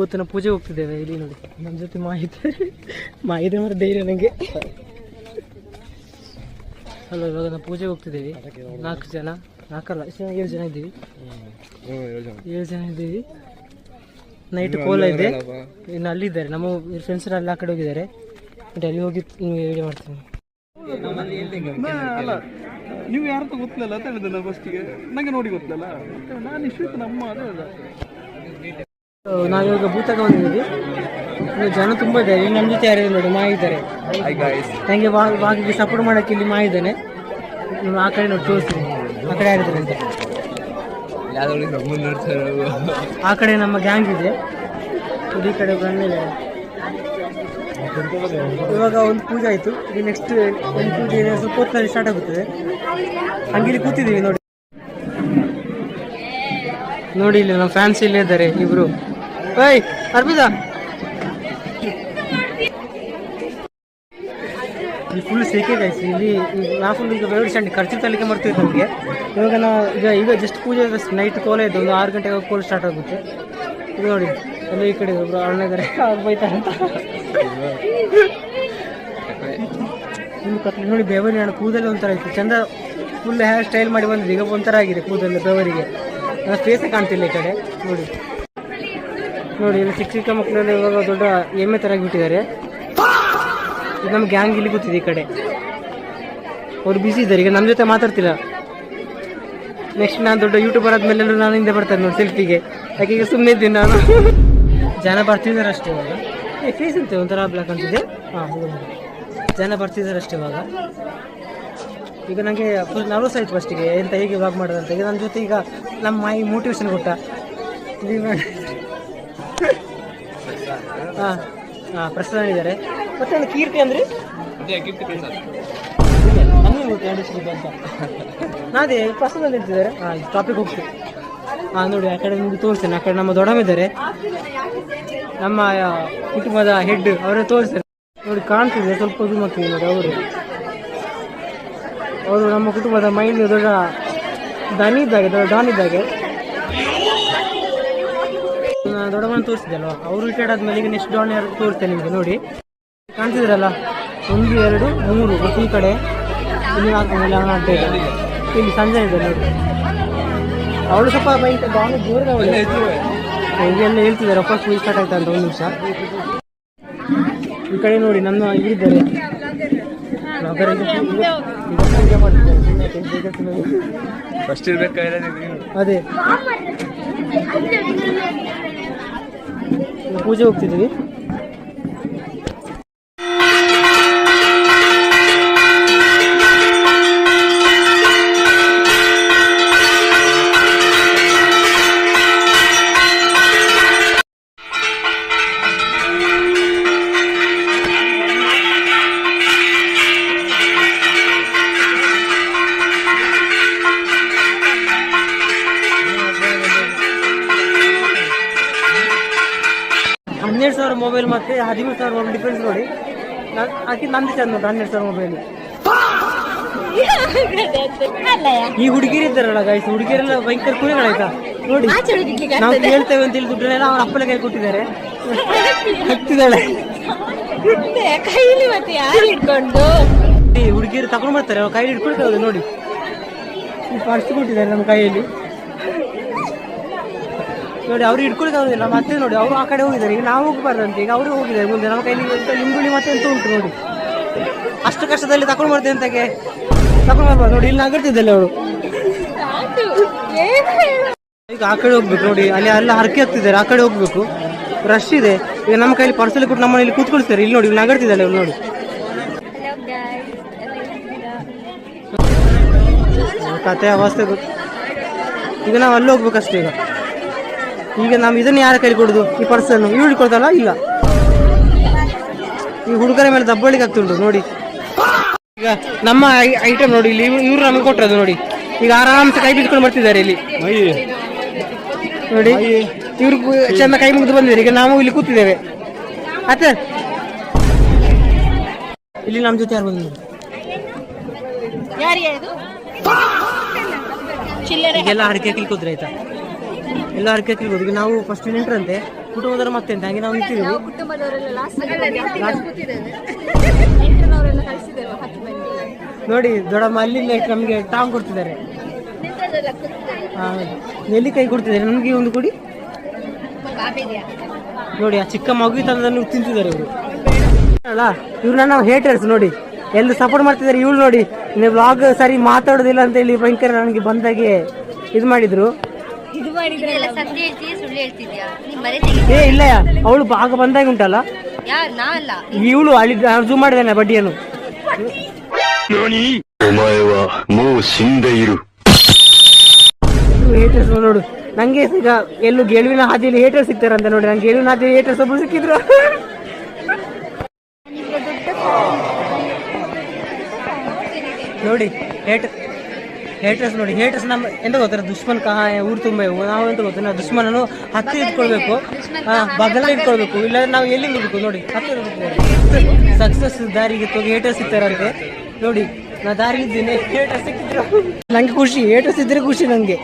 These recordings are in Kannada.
ಇವತ್ತು ನಾವು ಪೂಜೆ ಹೋಗ್ತಿದ್ದೇವೆ. ಇಲ್ಲಿ ನೋಡಿ ನಮ್ಮ ಜೊತೆ ಮಾಹಿತಿ ಮಾತ್ರ ಧೈರ್ಯ ನನಗೆ. ಅಲ್ಲ ಇವಾಗ ನಾವು ಪೂಜೆಗೆ ಹೋಗ್ತಿದ್ದೀವಿ. 4 ಜನ 7 ಜನ ಇದ್ದೀವಿ. 7 ಜನ ಇದ್ದೀವಿ. ನೈಟ್ ಕೋಲ ಇದೆ. ಇನ್ನು ಅಲ್ಲಿದ್ದಾರೆ ನಮ್ಮ ಫ್ರೆಂಡ್ಸ್ ಎಲ್ಲ ಆ ಕಡೆ ಹೋಗಿದ್ದಾರೆ. ಅಲ್ಲಿ ಹೋಗಿ ವಿಡಿಯೋ ಮಾಡ್ತೀನಿ. ನೀವು ಯಾರಂತ ಗೊತ್ತಿಲ್ಲ ಅಂತ ಹೇಳಿದೆ ನಾನು ಫಸ್ಟಿಗೆ. ನನಗೆ ನೋಡಿ ಗೊತ್ತಿಲ್ಲ. ನಾನು ಇಷ್ಟು ನಮ್ಮ ನಾವಿವಾಗ ಭೂತಕ ಬಂದಿದ್ದೀವಿ. ಜನ ತುಂಬ ಇದ್ದಾರೆ. ನಮ್ಮ ಜೊತೆ ಯಾರು ನೋಡಿ ಮಾ ಇದ್ದಾರೆ. ನನಗೆ ಬಾಗಿಗೆ ಸಪೋರ್ಟ್ ಮಾಡೋಕ್ಕೆ ಇಲ್ಲಿ ಮಾ ಇದ್ದಾನೆ. ಆ ಕಡೆ ನೋಡಿ ತೋರಿಸ್ತೀನಿ. ಆ ಕಡೆ ಯಾರಿದ್ದಾರೆ ಅಂತ. ಆ ಕಡೆ ನಮ್ಮ ಗ್ಯಾಂಗ್ ಇದೆ. ಈ ಕಡೆ ಬಂದಿದೆ. ಇವಾಗ ಒಂದು ಪೂಜೆ ಆಯಿತು. ಇದು ನೆಕ್ಸ್ಟ್ ಒಂದು ಪೂಜೆ ಸ್ವಲ್ಪ ಹೊತ್ತಲ್ಲಿ ಸ್ಟಾರ್ಟ್ ಆಗುತ್ತದೆ. ಹಂಗಿಲ್ಲಿ ಕೂತಿದ್ದೀವಿ ನೋಡಿ. ನೋಡಿ ಇಲ್ಲಿ ನಮ್ಮ ಫ್ಯಾನ್ಸ್ ಇಲ್ಲೇ ಇದ್ದಾರೆ ಇಬ್ರು. ಓಯ್ ಅರ್ಪಿತಾ, ಇಲ್ಲಿ ಫುಲ್ ಸೇಕೆ ಗಾಯ್ಸಿ. ಇಲ್ಲಿ ನಾ ಫುಲ್ ಈಗ ಬೆಳಗ್ಗೆ ಸ್ಟ್ಯಾಂಡ್ ಖರ್ಚು ತಲಿಕೆ ಮಾಡ್ತೀವಿ ನಮಗೆ. ಇವಾಗ ನಾವು ಈಗ ಜಸ್ಟ್ ಪೂಜೆ ನೈಟ್ ಕೋಲ ಇದ್ದು ಒಂದು 6 ಗಂಟೆಗೆ ಕೋಲ ಸ್ಟಾರ್ಟ್ ಆಗುತ್ತೆ. ಇದು ನೋಡಿ ಎಲ್ಲ ಈ ಕಡೆ ಒಬ್ರು ಅಣ್ಣ ಇದ್ದಾರೆ. ಅವ್ರು ಬೈತಾರೆ ಅಂತ ಇನ್ನು ಕತ್ಲೆ ನೋಡಿ. ಬೆವರಿ ಹಣ ಕೂದಲೇ ಒಂಥರ ಇತ್ತು ಚಂದ. ಫುಲ್ ಹೇರ್ ಸ್ಟೈಲ್ ಮಾಡಿ ಬಂದಿದೆ. ಈಗ ಒಂಥರ ಆಗಿದೆ ಕೂದಲು ಬೆವರಿಗೆ. ನನ್ನ ಫೇಸೇ ಕಾಣ್ತಿಲ್ಲ ಈ ಕಡೆ ನೋಡಿ. ನೋಡಿ ಇಲ್ಲಿ ಚಿಕ್ಕ ಚಿಕ್ಕ ಮಕ್ಕಳೆಲ್ಲ ಇವಾಗ ದೊಡ್ಡ ಎಮ್ಮೆ ಥರ ಆಗಿಬಿಟ್ಟಿದ್ದಾರೆ. ಇದು ನಮ್ಮ ಗ್ಯಾಂಗ್ ಇಲ್ಲಿ ಕೂತಿದೆ ಈ ಕಡೆ. ಅವ್ರು ಬಿಸಿ ಇದ್ದಾರೆ. ಈಗ ನಮ್ಮ ಜೊತೆ ಮಾತಾಡ್ತಿಲ್ಲ. ನೆಕ್ಸ್ಟ್ ನಾನು ದೊಡ್ಡ ಯೂಟ್ಯೂಬರ್ ಆದ್ಮೇಲೆ ನಾನು ಹಿಂದೆ ಬರ್ತಾರೆ ನೋಡಿ ಸೆಲ್ಫಿಗೆ. ಯಾಕೆ ಈಗ ಸುಮ್ಮನೆ ಇದ್ದೀನಿ ನಾನು. ಜನ ಬರ್ತಿದ್ದಾರೆ ಅಷ್ಟೇ ಇವಾಗ. ಫೇಸ್ ಅಂತೆ ಒಂಥರ ಬ್ಲಾಕ್ ಅಂತಿದೆ. ಹಾಂ ಜನ ಬರ್ತಿದ್ದಾರೆ ಅಷ್ಟೇ ಇವಾಗ. ಈಗ ನನಗೆ ಫುಲ್ ನರ್ವಸ್ ಆಯಿತು ಫಸ್ಟಿಗೆ ಎಂತ ಹೇಗೆ ವಾಕ್ ಮಾಡೋದಂತ. ಈಗ ನನ್ನ ಜೊತೆ ಈಗ ನಮ್ಮ ಮಾಯಿ ಮೋಟಿವೇಶನ್ ಕೊಟ್ಟ. ಹಾಂ ಪ್ರಸಾದ ಇದ್ದಾರೆ. ಮತ್ತೆ ಒಂದು ಕೀರ್ತಿ ಅಂದರೆ ಅದೇ ಪ್ರಸಾದ ನಿಂತಿದ್ದಾರೆ. ಹಾಂ ಟಾಪಿಕ್ ಹೋಗ್ತೀವಿ. ಹಾಂ ನೋಡಿ ಆ ಕಡೆ ನಿಮಗೆ ತೋರಿಸ್ತೇನೆ. ಆ ಕಡೆ ನಮ್ಮ ದೊಡ್ಡಮ್ಮಿದ್ದಾರೆ. ನಮ್ಮ ಕುಟುಂಬದ ಹೆಡ್ ಅವರೇ ತೋರಿಸ್ತಾರೆ ನೋಡಿ. ಕಾಣ್ತಿದೆ ಸ್ವಲ್ಪ ಇದು ಮಾಡ್ತೀವಿ ನೋಡಿ. ಅವರು ನಮ್ಮ ಕುಟುಂಬದ ಮೈಂಡ್ ದೊಡ್ಡ ಡಾನ್ ಇದ್ದಾಗೆ. ದೊಡ್ಡಮ್ಮನ ತೋರಿಸಿದೆ ಅಲ್ವಾ. ಅವರು ರಿಟೈರ್ಡ್ ಆದ್ಮೇಲೆ ಈಗ ನೆಕ್ಸ್ಟ್ ಡಾನ್ ಯಾರು ತೋರಿಸ್ತೇನೆ ನಿಮಗೆ ನೋಡಿ. ಕಾಣ್ತಿದ್ರಲ್ಲ 1 2 3 ಮತ್ತು ಈ ಕಡೆ ಇಲ್ಲಿ 4 ಅಂತ ಇದೆ. ಇಲ್ಲಿ ಸಂಜೆ ಇದೆ ನೋಡಿ. ಅವಳು ಸ್ವಲ್ಪ ಬೈಕ್ ಡಾನ್ ಜೋರದ ಹೀಗೆಲ್ಲ ಹೇಳ್ತಿದ್ದಾರೆ. ವಾಪಸ್ ಪೂಜೆ ಸ್ಟಾರ್ಟ್ ಆಯ್ತಾ ಅಂತ. 1 ನಿಮಿಷ ಈ ಕಡೆ ನೋಡಿ ನನ್ನ ಇಲ್ಲಿದ್ದಾರೆ. ಅದೇ ಪೂಜೆ ಹೋಗ್ತಿದ್ದೀವಿ. ಮೊಬೈಲ್ ಮತ್ತೆ 13,000 ಮೊಬೈಲ್ ಡಿಫ್ರೆನ್ಸ್ ನೋಡಿ. ಆಕೆ ನಂದು ಚಂದ ನೋಡಿ 12,000 ಮೊಬೈಲ್. ಈ ಹುಡುಗಿರು ಇದ್ದಾರಲ್ಲ ಗೈಸ್, ಹುಡುಗಿರೆಲ್ಲ ಭಯಂಕರ ಕುರಿಗಳಾಯ್ತಾ ನೋಡಿ. ನಾವು ಕೇಳ್ತೇವೆ ಅಂತ ಹೇಳಿ ದುಡ್ಡನ್ನೆಲ್ಲ ಅವ್ರ ಅಪ್ಪನ ಕೈ ಕೊಟ್ಟಿದ್ದಾರೆ. ಹತ್ತಿದ್ದಾಳೆ ಹುಡುಗಿರು ತಗೊಂಡು ಬರ್ತಾರೆ. ಅವ್ರ ಕೈಲಿ ಇಟ್ಕೊಳ್ತೇವೆ ನೋಡಿ. ಈ ಪರ್ಸ್ ಕೊಟ್ಟಿದ್ದಾರೆ ನಮ್ಮ ಕೈಯಲ್ಲಿ ನೋಡಿ. ಅವ್ರು ಇಟ್ಕೊಳ್ತಾವ್ರೆ ನಮ್ಮ ಮತ್ತೆ ನೋಡಿ. ಅವರು ಆ ಕಡೆ ಹೋಗಿದ್ದಾರೆ. ಈಗ ನಾವು ಹೋಗಬಾರ್ದಂತೆ. ಈಗ ಅವರು ಹೋಗಿದ್ದಾರೆ ಮುಂದೆ. ನಮ್ಮ ಕೈಲಿ ಲಿಂಬುಳಿ ಮತ್ತೆ ಅಂತ ಉಂಟು ನೋಡಿ. ಅಷ್ಟು ಕಷ್ಟದಲ್ಲಿ ತಗೊಂಡು ಬರ್ತೇವೆ ಅಂತಾಗೆ ತಗೊಂಡು ಬರ್ಬಾರ್ದು ನೋಡಿ. ಇಲ್ಲಿ ನಗರ್ತಿದ್ದಲ್ಲ ಅವಳು. ಈಗ ಆ ಕಡೆ ಹೋಗ್ಬೇಕು ನೋಡಿ. ಅಲ್ಲಿ ಎಲ್ಲ ಹರಕೆ ಹಾಕ್ತಿದ್ದಾರೆ. ಆ ಕಡೆ ಹೋಗ್ಬೇಕು. ರಶ್ ಇದೆ. ಈಗ ನಮ್ಮ ಕೈಲಿ ಪರ್ಸಲ್ಲಿ ಕೊಟ್ಟು ನಮ್ಮ ಇಲ್ಲಿ ಕೂತ್ಕೊಳ್ತಾರೆ. ಇಲ್ಲಿ ನೋಡಿ ಇಲ್ಲಿ ನಗರ್ತಿದ್ದಲ್ಲ ಅವಳು ನೋಡಿ. ಕತೆ ಅವಸ್ಥೆ ಗೊತ್ತು. ಈಗ ನಾವು ಅಲ್ಲಿ ಹೋಗ್ಬೇಕಷ್ಟೇ. ಈಗ ನಾವು ಇದನ್ನು ಯಾರ ಕೈಲಿ ಕೊಡುದು? ಈ ಪರ್ಸನ್ನು ಇವ್ರು ಕೊಡ್ತಲ್ಲ. ಇಲ್ಲ ಈ ಹುಡುಗರ ಮೇಲೆ ದಬ್ಬಳಿಗೆ ಆಗ್ತುಂಟು ನೋಡಿ. ಈಗ ನಮ್ಮ ಐಟಮ್ ನೋಡಿ. ಇಲ್ಲಿ ಇವ್ರು ನಮಗೆ ಕೊಟ್ಟರದು ನೋಡಿ. ಈಗ ಆರಾಮ್ಸೆ ಕೈ ಬಿಟ್ಕೊಂಡು ಬರ್ತಿದ್ದಾರೆ ಇಲ್ಲಿ ನೋಡಿ. ಇವ್ರು ಚೆಂದ ಕೈ ಮುಗಿದು ಬಂದಿದ್ದಾರೆ. ಈಗ ನಾವು ಇಲ್ಲಿ ಕೂತಿದ್ದೇವೆ. ಆಯ್ತಾ ಇಲ್ಲಿ ನಮ್ಮ ಜೊತೆ ಯಾರು ಬಂದಿದ್ರು? ಈಗೆಲ್ಲ ಅಡಿಕೆ ಹಾಕಿ ಕೂತ್ರೆ ಆಯ್ತಾ. ಎಲ್ಲ ಅಡಿಕೆ ಹಾಕಿ ಕೂತ್ರೆ ನಾವು ಫಸ್ಟ್ ಎಂಟ್ರಂತೆ ಕುಟುಂಬದವರು ಮತ್ತೆ ಅಂತ ಹಂಗೆ ನಾವು ನಿಂತಿದ್ದೀವಿ. ನಾವು ಕುಟುಂಬದವರೆಲ್ಲ ಲಾಸ್ಟ್ ನೆಂಟರವರೆಲ್ಲ ಕಳಿಸಿದ್ದೇವೆ 10 ಮಂದಿ. ನೋಡಿ ದೊಡ್ಡಮ್ಮ ಅಲ್ಲಿಂದ ನಮಗೆ ಟಾಂಗ್ ಕೊಡ್ತಿದ್ದಾರೆ, ನೆಲ್ಲಿಕಾಯಿ ಕೊಡ್ತಿದ್ದಾರೆ. ನಮಗೆ ಒಂದು ಕೊಡಿ. ನೋಡಿ ಆ ಚಿಕ್ಕ ಮಗು ತಂದನ್ನು ತಿಂತಿದ್ದಾರೆ ಇವರು ಅಲ್ಲ. ಇವ್ರು ನನ್ನ ಹೇಟರ್ಸ್ ನೋಡಿ, ಎಲ್ಲ ಸಪೋರ್ಟ್ ಮಾಡ್ತಿದ್ದಾರೆ. ಇವಳು ನೋಡಿ ನೀವು ವ್ಲಾಗ್ ಸರಿ ಮಾತಾಡೋದಿಲ್ಲ ಅಂತ ಹೇಳಿ ಭಯಂಕರ ನನಗೆ ಬಂದಾಗೆ ಇದು ಮಾಡಿದ್ರು. ಏ ಇಲ್ಲ, ಅವಳು ಆಗ ಬಂದಾಗ ಉಂಟಲ್ಲ ಇವಳು ಅಲ್ಲಿ ಜೂಮ್ ಮಾಡಿದಾನೆ ಬಡ್ಡಿಯನ್ನು. ಹೇಟರ್ಸ್ ನೋಡು, ನಂಗೆ ಈಗ ಎಲ್ಲೂ ಗೆಲುವಿನ ಹಾದಿಯಲ್ಲಿ ಹೇಟರ್ಸ್ ಸಿಗ್ತಾರಂತ ನೋಡಿ. ನಂಗೆ ಗೆಲುವಿನ ಹಾದಿಯಲ್ಲಿ ಹೇಟರ್ಸ್ ಒಬ್ರು ಸಿಕ್ಕಿದ್ರು. ನೋಡಿ ಹೇಟರ್ಸ್ ನೋಡಿ, ಹೇಟರ್ಸ್ ನಮ್ಮ ಎಂತ ಗೊತ್ತಾರೆ, ದುಶ್ಮನ್ ಊರು ತುಂಬ ನಾವು ಎಂತ ಗೊತ್ತ, ನಾವು ದುಶ್ಮನನ್ನು ಹತ್ತು ಇಟ್ಕೊಳ್ಬೇಕು, ಬಗಲಲ್ಲಿ ಇಟ್ಕೊಳ್ಬೇಕು, ಇಲ್ಲ ನಾವು ಎಲ್ಲಿ ಹೋಗ್ಬೇಕು ನೋಡಿ, ಹತ್ತು ಸಕ್ಸಸ್ ದಾರಿಗೆ ಹೋಗಿ ಹೇಟರ್ಸ್ ಸಿಗ್ತಾರಂತೆ ನೋಡಿ. ನಾ ದಾರಿ ಇದ್ದೀನಿ, ಹೇಟರ್ಸ್ ಸಿಕ್ಕಿದ್ರು ನಂಗೆ ಖುಷಿ, ಹೇಟರ್ಸ್ ಇದ್ರೆ ಖುಷಿ ನಂಗೆ.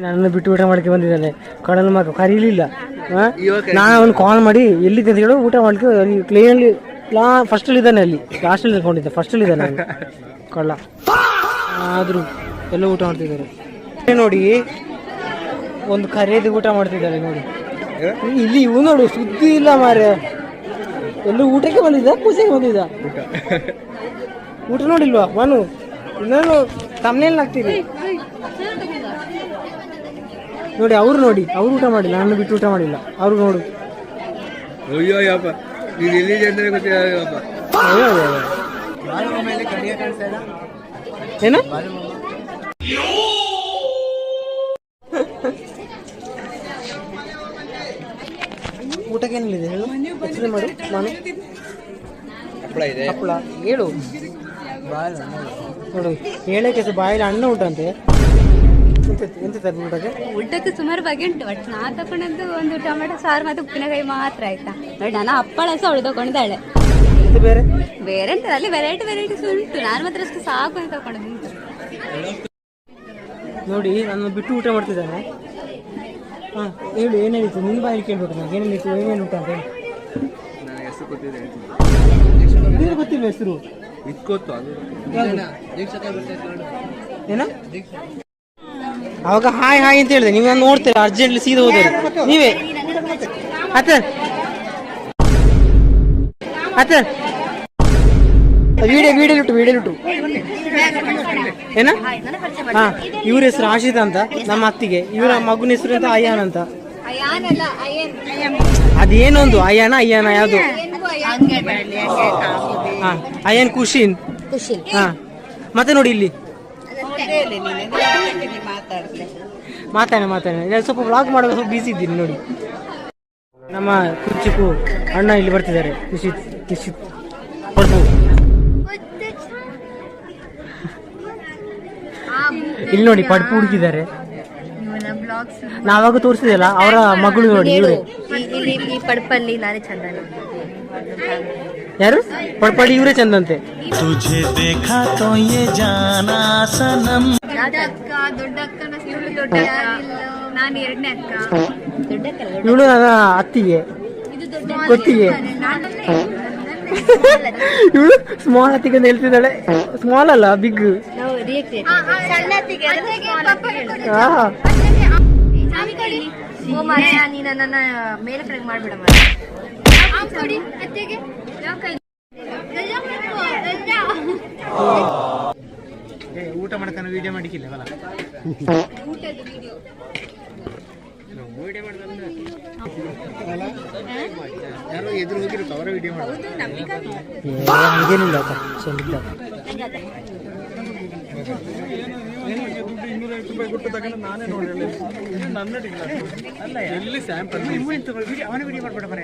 ನನ್ನನ್ನು ಬಿಟ್ಟು ಊಟ ಮಾಡಕ್ಕೆ ಬಂದಿದ್ದಾನೆ. ಕಡಲ ಮಗ ಕರೀಲಿಲ್ಲ. ನಾನು ಅವನು ಕಾಲ್ ಮಾಡಿ ಎಲ್ಲಿದ್ದೆ ಅಂತ ಹೇಳು, ಊಟ ಮಾಡ್ಕೆ ಕ್ಲೀನಲ್ಲಿ ಫಸ್ಟಲ್ಲಿ ಇದ್ದಾನೆ, ಅಲ್ಲಿ ಲಾಸ್ಟಲ್ಲಿ ತಗೊಂಡಿದ್ದೆ, ಫಸ್ಟಲ್ಲಿ ಇದ್ದಾನೆ ಅವನು ಕಳ್ಳ. ಆದರೂ ಎಲ್ಲ ಊಟ ಮಾಡ್ತಿದ್ದಾರೆ ನೋಡಿ, ಒಂದು ಕರೆಯದು ಊಟ ಮಾಡ್ತಿದ್ದಾರೆ ನೋಡಿ. ಇಲ್ಲಿ ಇವು ನೋಡು, ಸುದ್ದಿ ಇಲ್ಲ ಮಾರ್ರೆ. ಎಲ್ಲೂ ಊಟಕ್ಕೆ ಬಂದಿದ್ದ, ಪೂಜೆಗೆ ಬಂದಿದ್ದ. ಊಟ ನೋಡಿಲ್ವಾ ಮನು? ಇನ್ನೇನು ತಮ್ಮನೇಲಿ ಹಾಕ್ತೀರಿ ನೋಡಿ. ಅವ್ರು ನೋಡಿ, ಅವ್ರು ಊಟ ಮಾಡಿಲ್ಲ, ನಾನು ಬಿಟ್ಟು ಊಟ ಮಾಡಿಲ್ಲ. ಅವ್ರು ನೋಡು, ಏನು ಊಟಕ್ಕೆ ಏನಿದೆ ಹೇಳು, ಯೋಚನೆ ಮಾಡು. ನಾನು ಹಪ್ಪಳ ಹೇಳು ನೋಡು, ಹೇಳಕ್ಕೆ ಬಾಯಲ್ಲಿ ಅನ್ನ ಉಂಟಂತೆ. ಎಂತ ಊಟಕ್ಕೆ? ಊಟಕ್ಕೆ ಸುಮಾರು ಬಗೆ ಉಂಟು, ಬಟ್ ನಾ ತಗೊಂಡದ್ದು ಒಂದು ಟೊಮೆಟೊ ಸಾರು ಮತ್ತು ಉಪ್ಪಿನಕಾಯಿ ಮಾತ್ರ ಆಯ್ತಾ. ಬಟ್ ನಾನು ಹಪ್ಪಳ ಸಹ ಅವಳು ತಗೊಂಡಿದ್ದಾಳೆ. ಬೇರೆ ಬೇರೆ ಎಂತ ಅಲ್ಲಿ ವೆರೈಟೀಸ್ ಉಂಟು, ನಾನು ಮಾತ್ರ ಅಷ್ಟು ಸಾಕು ಅಂತ ತಗೊಂಡದ್ದು. ನೋಡಿ ನಾನು ಬಿಟ್ಟು ಊಟ ಮಾಡ್ತಿದ್ದಾನೆ. ಹಾ ಹೇಳು, ಏನೇನಿತ್ತು ನಿನ್ನ ಬಾಯಲ್ಲಿ ಕೇಳ್ಬೇಕು ನನಗೆ, ಏನೇನಿತ್ತು ಏನೇನು ಊಟ ಅಂತ ಹೇಳಿ. ಗೊತ್ತಿಲ್ಲ ಹೆಸರು ಏನ? ಅವಾಗ ಹಾಯ್ ಹಾಯ್ ಅಂತ ಹೇಳಿದೆ, ನೀವು ನೋಡ್ತೀರಾ ಅರ್ಜೆಂಟ್ಲಿ ಸೀದಾ ಹೋದ್ರೆ ನೀವೇ. ಆತ ವಿಡಿಯೋ ಏನ? ಹಾ, ಇವ್ರ ಹೆಸರು ಆಶಿತ್ ಅಂತ, ನಮ್ಮ ಅತ್ತಿಗೆ. ಇವರ ಮಗುನ ಹೆಸರು ಅಂತ ಅಯ್ಯಾನ್ ಅಂತ. ಅದೇನೊಂದು ಅಯ್ಯಾನ ಯಾವ್ದು? ಹಾ, ಅಯ್ಯಾನ್ ಖುಷಿನ್. ಹಾ, ಮತ್ತೆ ನೋಡಿ ಇಲ್ಲಿ ಮಾತಾಡ ಸ್ವಲ್ಪ ವ್ಲಾಗ್ ಮಾಡುವಾಗ ಸ್ವಲ್ಪ ಬಿಸಿ ಇದ್ದೀನಿ ನೋಡಿ. ನಮ್ಮ ಕುರ್ಚಿಕು ಅಣ್ಣ ಇಲ್ಲಿ ಬರ್ತಿದ್ದಾರೆ. ನಿಶಿತ್ ಪ್ರಭು ಇಲ್ಲಿ ನೋಡಿ, ಪಡ್ಪು ಹುಡುಕಿದ್ದಾರೆ. ನಾವಾಗ ತೋರಿಸಿದಲ್ಲ ಅವರ ಮಗಳು ನೋಡಿ. ಪಡ್ಪಲ್ಲಿ ನಾನೇ ಚಂದ. ಯಾರು ಪಡ್ಪಡಿ? ಇವರೇ ಚಂದಂತೆ. ಇವಳು ನನ್ನ ಅತ್ತಿಗೆ ಗೊತ್ತಿಗೆ. ಇವಳು ಸ್ಮಾಲ್ ಅತ್ತಿಗೆ ಅಂತ ಹೇಳ್ತಿದ್ದಾಳೆ. ಸ್ಮಾಲ್ ಅಲ್ಲ, ಬಿಗ್. ನನ್ನ ಮೇಲೆ ಕಡೆ ಮಾಡ್ಬಿಡ. ಊಟ ಮಾಡ್ತಾನೆ ವಿಡಿಯೋ ಮಾಡಿಕ್ಕಿಲ್ಲ ಯಾರೋ ಎದುರು ಹೋಗಿರುತ್ತೆ, ಅವರ ವಿಡಿಯೋ ಮಾಡೋದು ಹಾಗೇನಿಲ್ಲ. ₹250 ಕೊಟ್ಟು ತಗೊಂಡು ನಾನೇ ನೋಡಿ ನನ್ನ ಅಲ್ಲ ಎಲ್ಲಿ ಸ್ಯಾಂಪಲ್ ಅವನ ವಿಡಿಯೋ ಮಾಡ್ಬೇಡ ಬರ.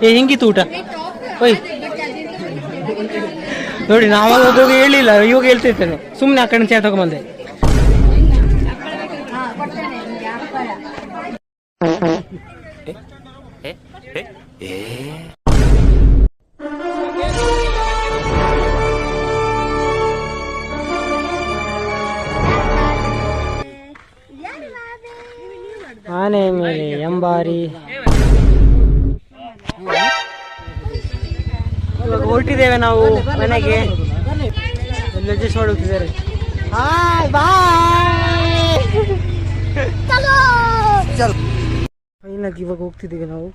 ಹೆಂಗಿತ್ತು ಊಟ? ಓಯ್ ನೋಡಿ ನಾವು ಹೇಳಿಲ್ಲ, ಇವಾಗ ಹೇಳ್ತಿರ್ತೇನೆ. ಸುಮ್ಮನೆ ಆ ಕಡೆ ಚೇರ್ ತಗೊಂಬಂದೆ. ಆನೆ ಮೇಲೆ ಎಂಬಾರಿ. ಇವಾಗ ಹೊರಟಿದ್ದೇವೆ ನಾವು ಮನೆಗೆ. ಅಡ್ಜಸ್ಟ್ ಮಾಡಿ ಹೋಗ್ತಿದ್ದಾರೆ. ಫೈನಾಗಿ ಇವಾಗ ಹೋಗ್ತಿದ್ದೀವಿ ನಾವು.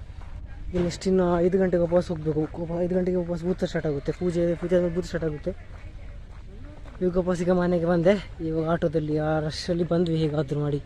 ಇನ್ನೆಷ್ಟಿನ್ನು 5 ಗಂಟೆಗೆ ವಾಪಸ್ ಹೋಗ್ಬೇಕು. 5 ಗಂಟೆಗೆ ವಾಪಸ್ ಬೂತ ಸ್ಟಾರ್ಟ್ ಆಗುತ್ತೆ. ಪೂಜೆ ಆದ್ಮೇಲೆ ಬೂತ ಸ್ಟಾರ್ಟ್ ಆಗುತ್ತೆ. ಇವಾಗ ವಾಪಸ್ ಈಗ ಮನೆಗೆ ಬಂದೆ. ಇವಾಗ ಆಟೋದಲ್ಲಿ ಆ ರಶಲ್ಲಿ ಬಂದ್ವಿ ಹೇಗಾದರೂ ಮಾಡಿ.